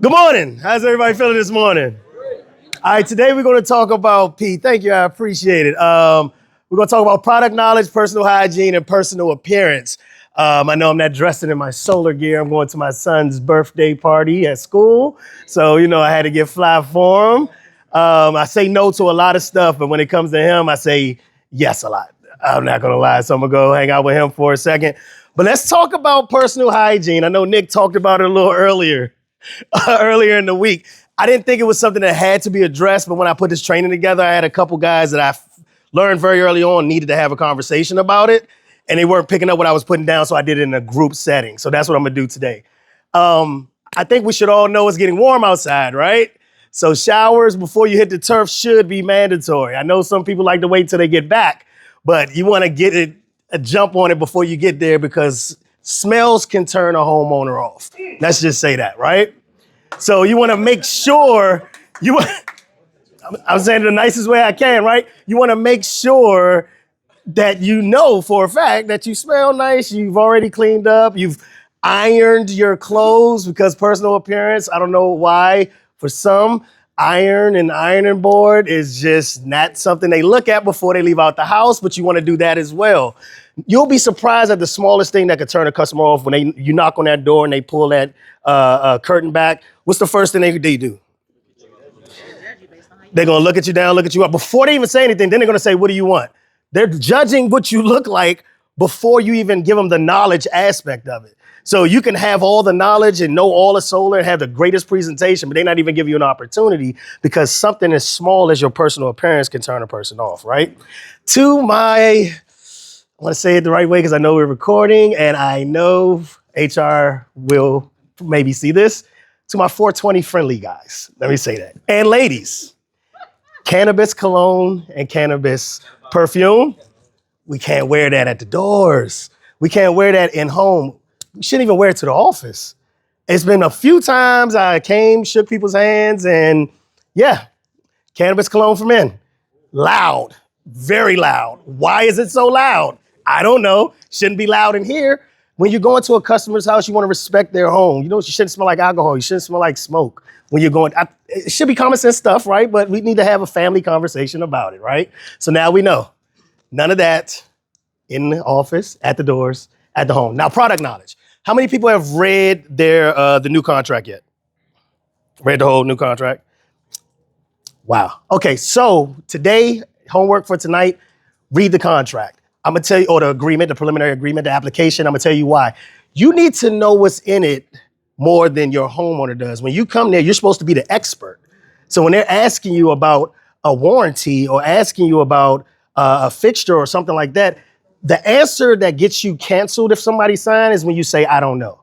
Good morning. How's everybody feeling this morning? All right, today we're going to talk about Pete. Thank you, I appreciate it. We're going to talk about product knowledge, personal hygiene, and personal appearance. I know I'm not dressing in my solar gear. I'm going to my son's birthday party at school. So, I had to get fly for him. I say no to a lot of stuff, but when it comes to him, I say yes a lot. I'm not going to lie. So I'm going to go hang out with him for a second. But let's talk about personal hygiene. I know Nick talked about it a little earlier in the week. I didn't think it was something that had to be addressed, but when I put this training together, I had a couple guys that I learned very early on needed to have a conversation about it, and they weren't picking up what I was putting down, so I did it in a group setting. So that's what I'm gonna do today. I think we should all know it's getting warm outside, right? So showers before you hit the turf should be mandatory. I know some people like to wait till they get back, but you wanna get a jump on it before you get there because smells can turn a homeowner off. Let's just say that, right? So you want to make sure I'm saying it the nicest way I can, right? You want to make sure that you know for a fact that you smell nice, you've already cleaned up, you've ironed your clothes because personal appearance, I don't know why, for some, iron and ironing board is just not something they look at before they leave out the house, but you want to do that as well. You'll be surprised at the smallest thing that could turn a customer off when you knock on that door and they pull that curtain back. What's the first thing they do? They're going to look at you down, look at you up. Before they even say anything, then they're going to say, what do you want? They're judging what you look like before you even give them the knowledge aspect of it. So you can have all the knowledge and know all the solar and have the greatest presentation, but they not even give you an opportunity because something as small as your personal appearance can turn a person off, right? I want to say it the right way because I know we're recording and I know HR will maybe see this. To my 420 friendly guys, let me say that. And ladies, cannabis cologne and cannabis perfume, we can't wear that at the doors. We can't wear that in home. We shouldn't even wear it to the office. It's been a few times I came, shook people's hands, and yeah, cannabis cologne for men. Loud, very loud. Why is it so loud? I don't know. Shouldn't be loud in here. When you go into a customer's house, you want to respect their home. You shouldn't smell like alcohol. You shouldn't smell like smoke. When you're going, it should be common sense stuff, right? But we need to have a family conversation about it, right? So now we know. None of that in the office, at the doors, at the home. Now, product knowledge. How many people have read the new contract yet? Read the whole new contract? Wow. Okay, so today, homework for tonight, read the contract. I'm gonna tell you, or the agreement, the preliminary agreement, the application, I'm gonna tell you why. You need to know what's in it more than your homeowner does. When you come there, you're supposed to be the expert. So when they're asking you about a warranty or asking you about a fixture or something like that, the answer that gets you canceled if somebody signs is when you say, I don't know.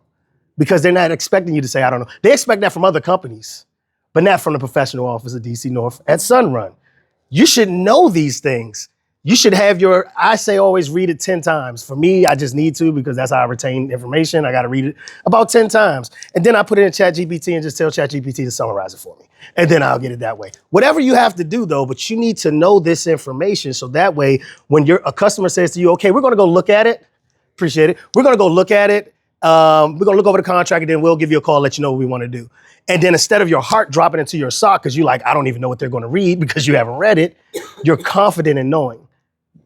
Because they're not expecting you to say, I don't know. They expect that from other companies, but not from the professional office of DC North at Sunrun. You should know these things. You should have I say always read it 10 times. For me, I just need to because that's how I retain information. I got to read it about 10 times. And then I put it in ChatGPT and just tell ChatGPT to summarize it for me. And then I'll get it that way. Whatever you have to do though, but you need to know this information so that way when a customer says to you, okay, we're going to go look at it. Appreciate it. We're going to go look at it. We're going to look over the contract and then we'll give you a call, let you know what we want to do. And then instead of your heart dropping into your sock because you're like, I don't even know what they're going to read because you haven't read it, you're confident in knowing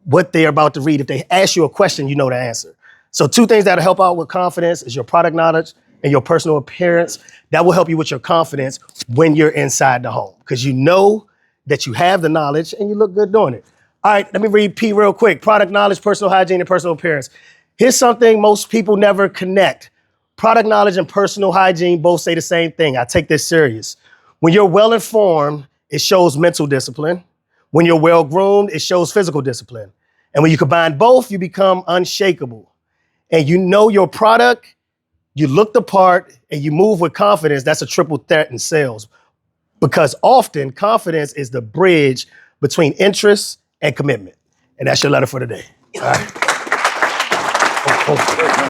what they're about to read. If they ask you a question, you know the answer. So 2 things that'll help out with confidence is your product knowledge and your personal appearance. That will help you with your confidence when you're inside the home because you know that you have the knowledge and you look good doing it. All right, let me read P real quick. Product knowledge, personal hygiene, and personal appearance. Here's something most people never connect. Product knowledge and personal hygiene both say the same thing. I take this serious. When you're well-informed, it shows mental discipline. When you're well-groomed, it shows physical discipline. And when you combine both, you become unshakable. And you know your product, you look the part, and you move with confidence. That's a triple threat in sales. Because often, confidence is the bridge between interest and commitment. And that's your letter for today. All right.